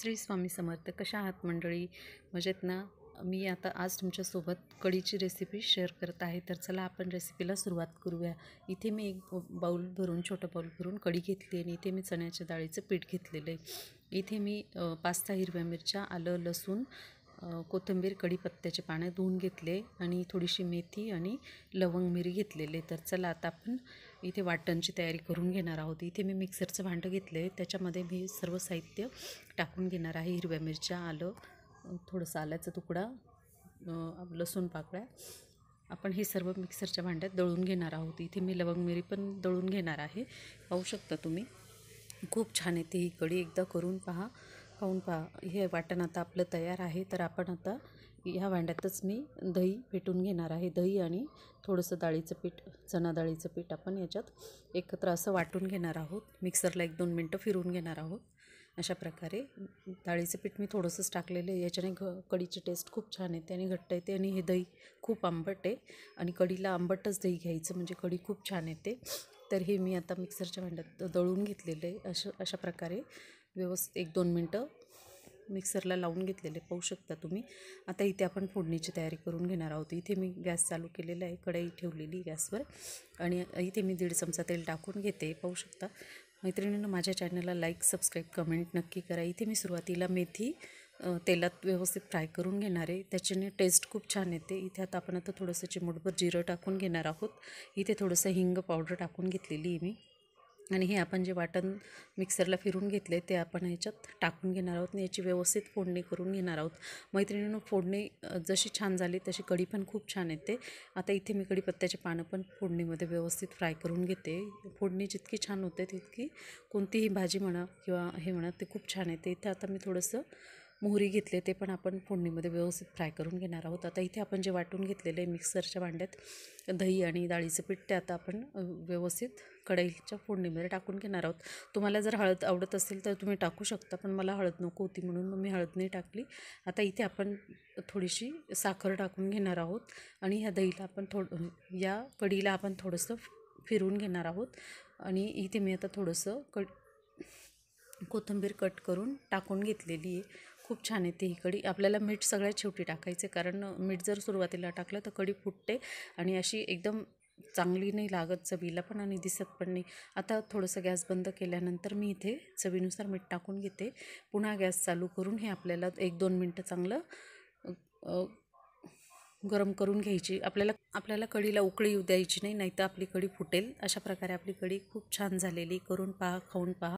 श्री स्वामी समर्थ. कशा आहात मंडळी? मजेत ना? मी आता आज तुमच्यासोबत कढीची रेसिपी शेअर करत आहे. तर चला आपण रेसिपीला सुरुवात करूया. इथे मी एक बाऊल भरून, छोटं बाऊल भरून कढी घेतली आणि इथे मी चण्याच्या डाळीचं पीठ घेतलेलं आहे. इथे मी 5-6 हिरव्या मिरच्या, आलं, लसूण, कोथिंबीर, कढीपत्त्याचे पानं धुवून घेतले आणि थोडीशी मेथी आणि लवंग मिरी घेतलेले. तर चला आता आपण इथे वाटणची तयारी करून घेणार आहोत. इथे मी मिक्सरचं भांडं घेतलं आहे, त्याच्यामध्ये मी सर्व साहित्य टाकून घेणार आहे. हिरव्या मिरच्या, आलं, थोडंसं आल्याचा तुकडा, लसूण पाकळ्या, आपण हे सर्व मिक्सरच्या भांड्यात दळून घेणार आहोत. इथे मी लवंग मिरी पण दळून घेणार आहे. पाहू शकता तुम्ही, खूप छान येते ही कढी. एकदा करून पहा, खाऊन पहा. हे वाटण आता आपलं तयार आहे. तर आपण आता ह्या भांड्यातच मी दही फेटून घेणार आहे. दही आणि थोडंसं डाळीचं पीठ, चणा डाळीचं पीठ आपण याच्यात एकत्र असं वाटून घेणार आहोत. मिक्सरला 1-2 मिनटं फिरवून घेणार आहोत. अशा प्रकारे डाळीचं पीठ मी थोडंसंच टाकलेलं आहे. याच्याने कढीची टेस्ट खूप छान येते आणि घट्ट येते. आणि हे दही खूप आंबट आहे आणि कढीला आंबटच दही घ्यायचं, म्हणजे कढी खूप छान येते. तर हे मी आता मिक्सरच्या भांड्यात दळून घेतलेलं आहे. अशा प्रकारे व्यवस्थित 1-2 मिनटं मिक्सरला लावून घेतलेले पाहू शकता तुम्ही. आता इथे आपण फोडणीची तयारी करून घेणार आहोत. इथे मी गॅस चालू केलेला आहे, कढई ठेवलेली गॅसवर आणि इथे मी 1.5 चमचा तेल टाकून घेते. पाहू शकता मैत्रिणींनो, माझ्या चॅनलला लाईक, सबस्क्राईब, कमेंट नक्की करा. इथे मी सुरुवातीला मेथी तेलात व्यवस्थित फ्राय करून घेणार आहे, त्याच्याने टेस्ट खूप छान येते. इथे आपण थोडंसं चिमूटभर जिरं टाकून घेणार आहोत. इथे थोडंसं हिंग पावडर टाकून घेतलेली आहे मी. आणि हे आपण जे वाटण मिक्सरला फिरून घेतले ते आपण ह्याच्यात टाकून घेणार आहोत आणि याची व्यवस्थित फोडणी करून घेणार आहोत. मैत्रिणींनो, फोडणी जशी छान झाली तशी कढी पण खूप छान येते. आता इथे मी कढीपत्त्याचे पानं पण फोडणीमध्ये व्यवस्थित फ्राय करून घेते. फोडणी जितकी छान होते तितकी कोणतीही भाजी म्हणा किंवा हे म्हणा ते खूप छान येते. इथे आता मी थोडंसं मोहरी घेतले, ते पण आपण फोडणीमध्ये व्यवस्थित फ्राय करून घेणार आहोत. आता इथे आपण जे वाटून घेतलेलं आहे मिक्सरच्या भांड्यात दही आणि डाळीचं पीठ, ते आता आपण व्यवस्थित कढईच्या फोडणीमध्ये टाकून घेणार आहोत. तुम्हाला जर हळद आवडत असेल तर तुम्ही टाकू शकता, पण मला हळद नको होती म्हणून मग मी हळद नाही टाकली. आता इथे आपण थोडीशी साखर टाकून घेणार आहोत आणि ह्या दहीला आपण या कढीला आपण थोडंसं फिरवून घेणार आहोत. आणि इथे मी आता थोडंसं कोथिंबीर कट करून टाकून घेतलेली आहे. खूप छान येते ही कढी. आपल्याला मीठ सगळ्यात शेवटी टाकायचे, कारण मीठ जर सुरुवातीला टाकलं तर कढी फुटते आणि अशी एकदम चांगली नाही लागत चवीला पण आणि दिसत पण नाही. आता थोडंसं गॅस बंद केल्यानंतर मी इथे चवीनुसार मीठ टाकून घेते. पुन्हा गॅस चालू करून हे आपल्याला 1-2 मिनटं चांगलं गरम करून घ्यायची. आपल्याला कढीला उकळी येऊ द्यायची नाही, नाहीतर आपली कढी फुटेल. अशा प्रकारे आपली कढी खूप छान झालेली. करून पहा, खाऊन पहा.